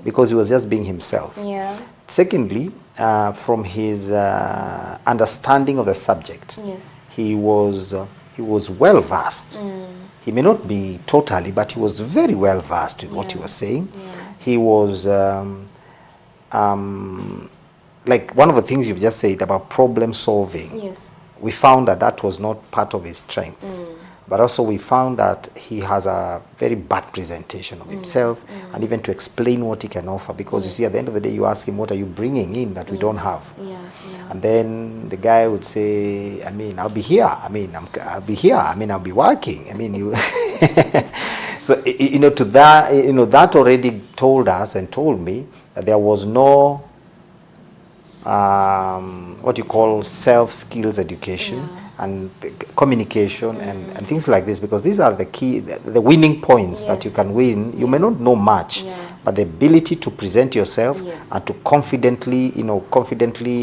because he was just being himself. Yeah. Secondly, from his understanding of the subject, Yes. he was well versed. He may not be totally, but he was very well versed with what he was saying. Yeah. He was like one of the things you've just said about problem solving. Yes. We found that was not part of his strengths. But also we found that he has a very bad presentation of himself and even to explain what he can offer. Because you see, at the end of the day, you ask him, what are you bringing in that we don't have? Yeah. And then the guy would say, I'll be here. I'll be here. I'll be working. you. So, to that, that already told us and told me that there was no, what you call self-skills education. And communication and things like this, because these are the key, the winning points that you can win. You may not know much, but the ability to present yourself and to confidently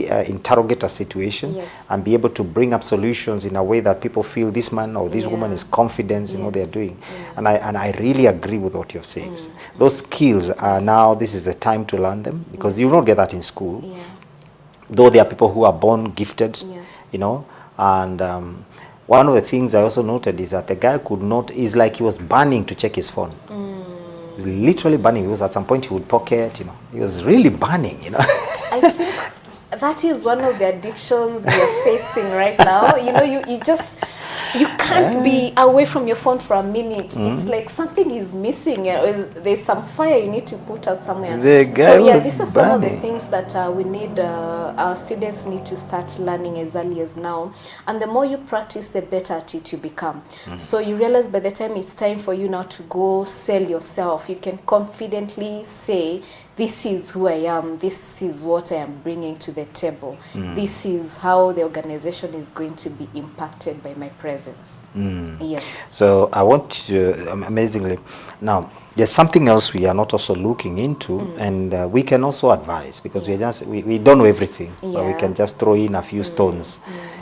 interrogate a situation and be able to bring up solutions in a way that people feel this man or this woman is confident in what they're doing. And I really agree with what you've said. Those skills are now, this is a time to learn them, because you will not get that in school. Though there are people who are born gifted, and one of the things I also noted is that the guy could not, is like he was burning to check his phone. He's literally burning, because at some point he would pocket, you know, he was really burning, you know. I think that is one of the addictions you're facing right now. You know, you can't be away from your phone for a minute. It's like something is missing. There's some fire you need to put out somewhere. The guy So yeah, was these are some of the burning. things that we need, our students need to start learning as early as now. And the more you practice, the better at it you become. So you realize by the time it's time for you now to go sell yourself, you can confidently say, this is who I am, this is what I am bringing to the table. This is how the organization is going to be impacted by my presence. Yes. So I want to, amazingly, now there's something else we are not also looking into, and we can also advise, because we don't know everything, but we can just throw in a few stones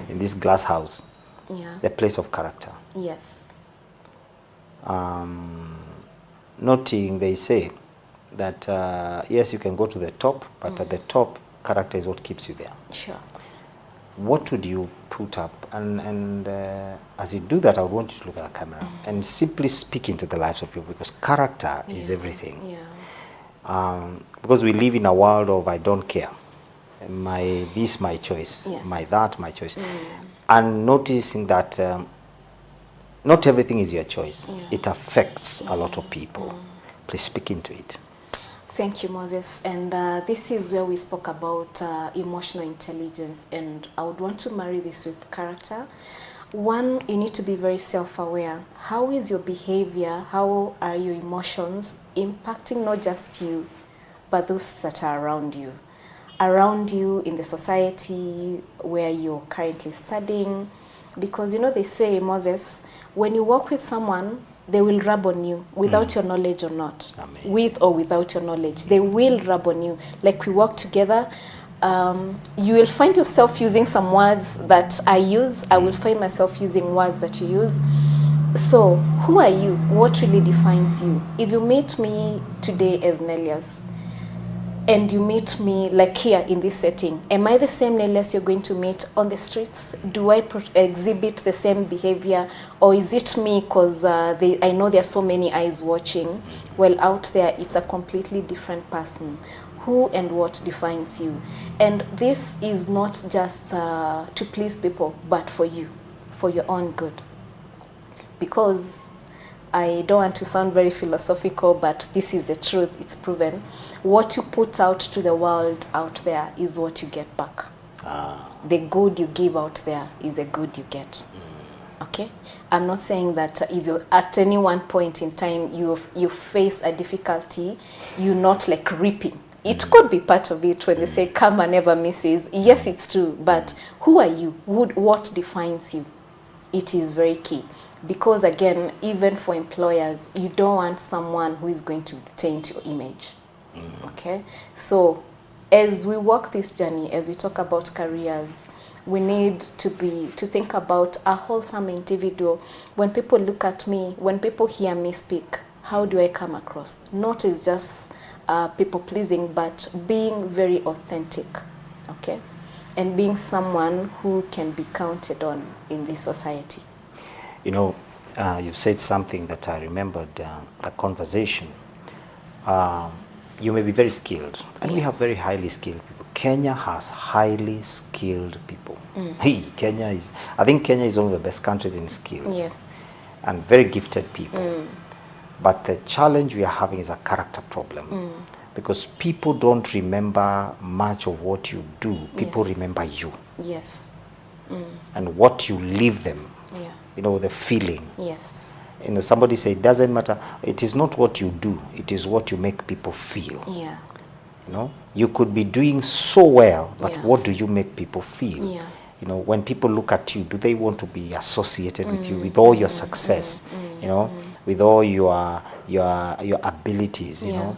in this glass house. Yeah. The place of character. Yes. Noting, they say that yes, you can go to the top, but at the top, character is what keeps you there. Sure. What would you put up? And as you do that, I would want you to look at the camera and simply speak into the lives of people, because character is everything. Yeah. Because we live in a world of I don't care. This my choice. Yes. That my choice. And noticing that not everything is your choice. Yeah. It affects a lot of people. Please speak into it. Thank you, Moses. And this is where we spoke about emotional intelligence, and I would want to marry this with character. One, you need to be very self-aware. How is your behavior, how are your emotions impacting not just you, but those that are around you? Around you in the society where you're currently studying. Because, you know, they say, Moses, when you work with someone, they will rub on you without your knowledge or not. Amen. With or without your knowledge. They will rub on you. Like we work together, you will find yourself using some words that I use. I will find myself using words that you use. So, who are you? What really defines you? If you meet me today as Nelius, and you meet me like here in this setting, am I the same Nelius you're going to meet on the streets? Do I exhibit the same behavior, or is it me because I know there are so many eyes watching? Well, out there, it's a completely different person. Who and what defines you? And this is not just to please people, but for you, for your own good. Because I don't want to sound very philosophical, but this is the truth, it's proven. What you put out to the world out there is what you get back. The good you give out there is a good you get. Okay? I'm not saying that if you're at any one point in time you face a difficulty, you're not like reaping. It could be part of it when they say karma never misses. Yes, it's true, but who are you? What defines you? It is very key. Because again, even for employers, you don't want someone who is going to taint your image. Okay? So as we walk this journey, as we talk about careers, we need to think about a wholesome individual. When people look at me, when people hear me speak, how do I come across? Not as just people pleasing, but being very authentic. Okay? And being someone who can be counted on in this society. You know, you said something that I remembered, a conversation. You may be very skilled, and we have very highly skilled people. Kenya has highly skilled people. Hey, I think Kenya is one of the best countries in skills. Yes. And very gifted people. But the challenge we are having is a character problem. Because people don't remember much of what you do. People remember you. Yes. And what you leave them. Yeah. You know, the feeling. Yes. You know, somebody said, it doesn't matter. It is not what you do. It is what you make people feel. Yeah. You know, you could be doing so well, but Yeah. what do you make people feel? Yeah. You know, when people look at you, do they want to be associated with you, with all your success, you know, with all your abilities, you know?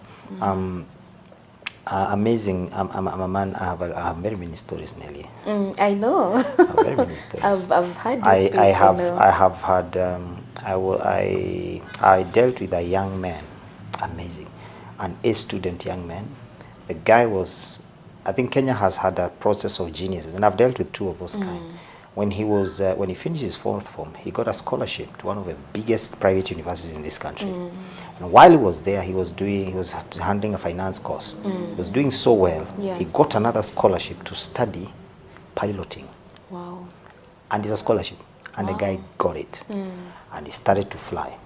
Amazing. I'm a man. I have very many stories, Nelly. I know. I have very many stories. I've had this people, I have had. I dealt with a young man, amazing, an A-student young man. The guy was, I think Kenya has had a process of geniuses, and I've dealt with two of those kind. when he finished his fourth form, he got a scholarship to one of the biggest private universities in this country. And while he was there, he was handling a finance course. He was doing so well. Yeah. He got another scholarship to study piloting. Wow. And it's a scholarship. And the guy got it. And he started to fly.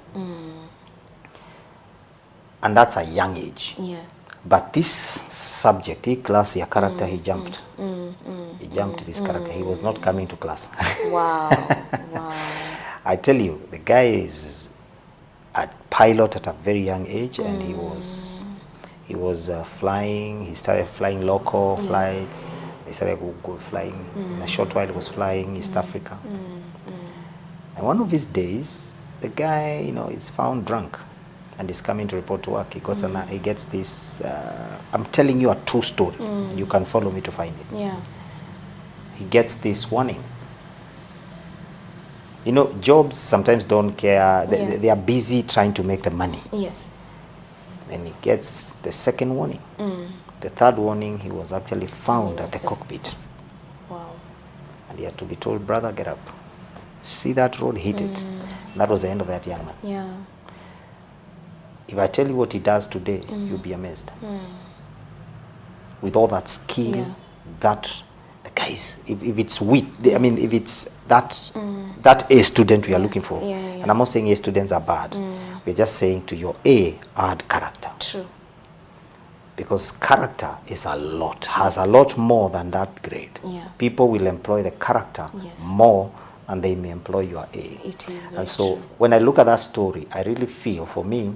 And that's a young age. Yeah. But this subject, he class, your character, he jumped. He jumped this character. He was not coming to class. Wow. Wow. I tell you, the guy is a pilot at a very young age, and he was flying. He started flying local flights. He started flying. In a short while, he was flying East Africa. And one of these days, the guy, is found drunk, and is coming to report to work. He gets this. I'm telling you a true story. You can follow me to find it. Yeah. He gets this warning. Jobs sometimes don't care. They are busy trying to make the money. Yes. Then he gets the second warning. The third warning, he was actually found at the cockpit. Wow. And he had to be told, brother, get up. See that road, hit it. And that was the end of that young man. Yeah. If I tell you what he does today, you'll be amazed. With all that skill, that the guys, if it's wit, if it's that A student we are looking for, and I'm not saying A students are bad, we're just saying to your A, add character. True. Because character is has a lot more than that grade. Yeah. People will employ the character more than they may employ your A. It is very And so true. when I look at that story, I really feel, for me,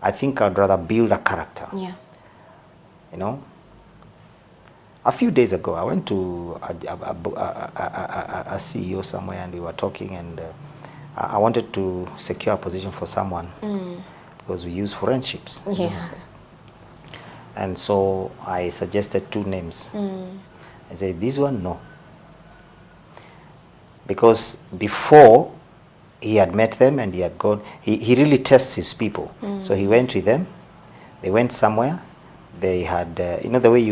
I think I'd rather build a character. Yeah. A few days ago, I went to a CEO somewhere, and we were talking, and I wanted to secure a position for someone because we use friendships. Yeah. And so I suggested 2 names. I said, this one, no. Because before he had met them and he had gone, he really tests his people. So he went with them, they went somewhere, they had, the way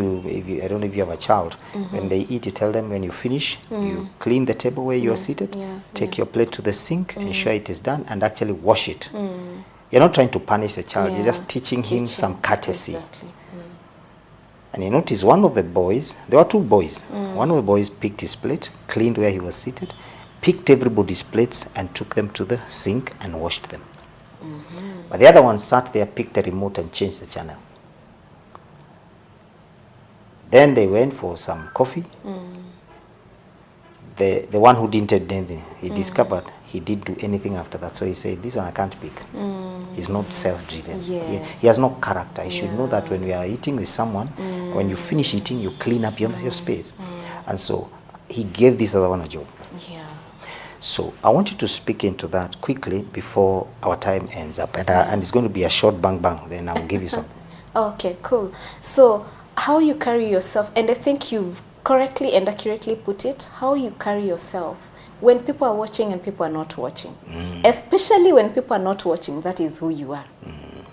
I don't know if you have a child, when they eat, you tell them when you finish, you clean the table where you're seated, take your plate to the sink, ensure it is done, and actually wash it. You're not trying to punish the child, you're just teaching him some courtesy. Exactly. And you notice one of the boys, there were 2 boys, one of the boys picked his plate, cleaned where he was seated, picked everybody's plates and took them to the sink and washed them. But the other one sat there, picked the remote and changed the channel. Then they went for some coffee. The one who didn't do anything, he discovered he didn't do anything after that. So he said, this one I can't pick. He's not self-driven. Yes. He has no character. He should know that when we are eating with someone, when you finish eating, you clean up your space. And so he gave this other one a job. Yeah. So I want you to speak into that quickly before our time ends up. And it's going to be a short bang bang. Then I'll give you something. Okay, cool. So how you carry yourself, and I think you've correctly and accurately put it, how you carry yourself when people are watching and people are not watching. Especially when people are not watching, that is who you are.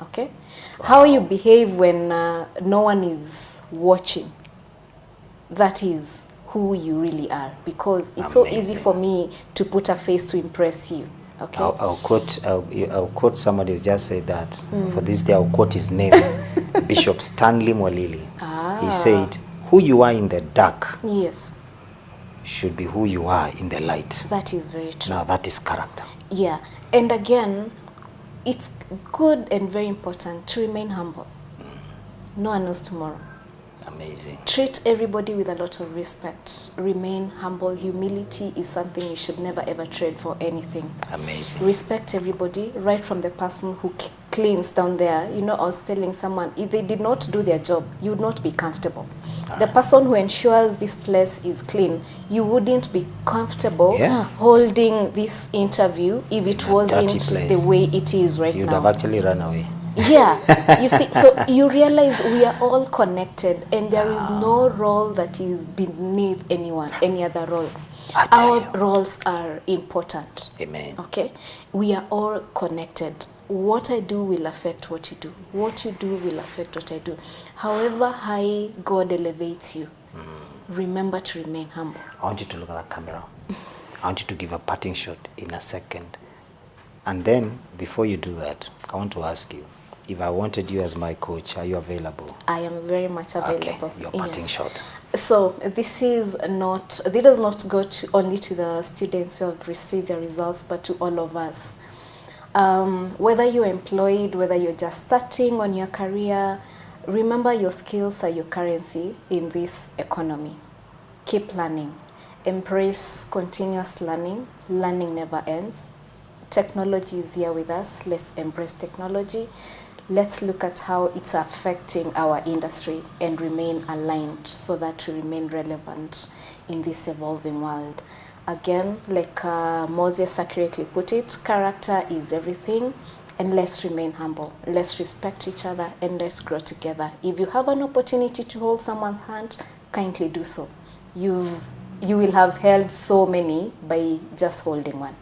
Okay? Wow. How you behave when no one is watching, that is who you really are. Because it's so easy for me to put a face to impress you. Okay? I'll quote somebody who just said that. For this day, I'll quote his name, Bishop Stanley Mwalili. He said, who you are in the dark should be who you are in the light. That is very true. Now that is character. Yeah. And again, it's good and very important to remain humble. No one knows tomorrow. Amazing. Treat everybody with a lot of respect. Remain humble. Humility is something you should never ever trade for anything. Amazing. Respect everybody, right from the person who cleans down there. I was telling someone, if they did not do their job, you would not be comfortable. The person who ensures this place is clean, you wouldn't be comfortable holding this interview if it wasn't the way it is right now. You'd have actually run away. Yeah, you see, so you realize we are all connected, and there is no role that is beneath anyone, any other role. Our roles are important. Amen. Okay? We are all connected. What I do will affect what you do. What you do will affect what I do. However high God elevates you, remember to remain humble. I want you to look at that camera. I want you to give a parting shot in a second. And then, before you do that, I want to ask you, if I wanted you as my coach, are you available? I am very much available. Okay, your parting shot. So this does not go only to the students who have received their results, but to all of us. Whether you're employed, whether you're just starting on your career, remember your skills are your currency in this economy. Keep learning. Embrace continuous learning. Learning never ends. Technology is here with us. Let's embrace technology. Let's look at how it's affecting our industry and remain aligned so that we remain relevant in this evolving world. Again, like Moses accurately put it, character is everything, and let's remain humble. Let's respect each other and let's grow together. If you have an opportunity to hold someone's hand, kindly do so. You will have held so many by just holding one.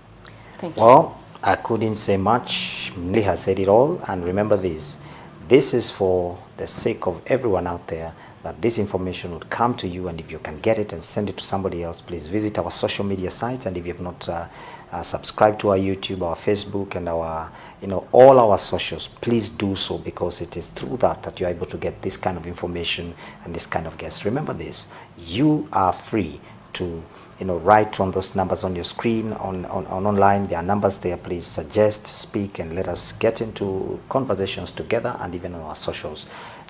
Thank you. Well, I couldn't say much. Nelly has said it all. And remember this. This is for the sake of everyone out there, that this information would come to you. And if you can get it and send it to somebody else, please visit our social media sites. And if you have not subscribed to our YouTube, our Facebook, and our, all our socials, please do so, because it is through that you're able to get this kind of information and this kind of guests. Remember this. You are free to write on those numbers on your screen, on online. There are numbers there. Please suggest, speak, and let us get into conversations together, and even on our socials.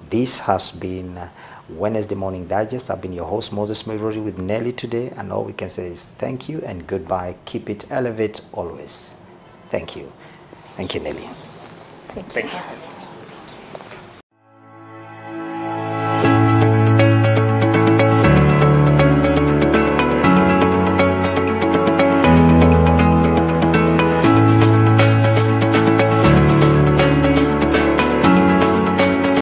This has been Wednesday Morning Digest. I've been your host, Moses Muiruri, with Nelly today, and all we can say is thank you and goodbye. Keep it elevate always. Thank you. Thank you, Nelly. Thank you.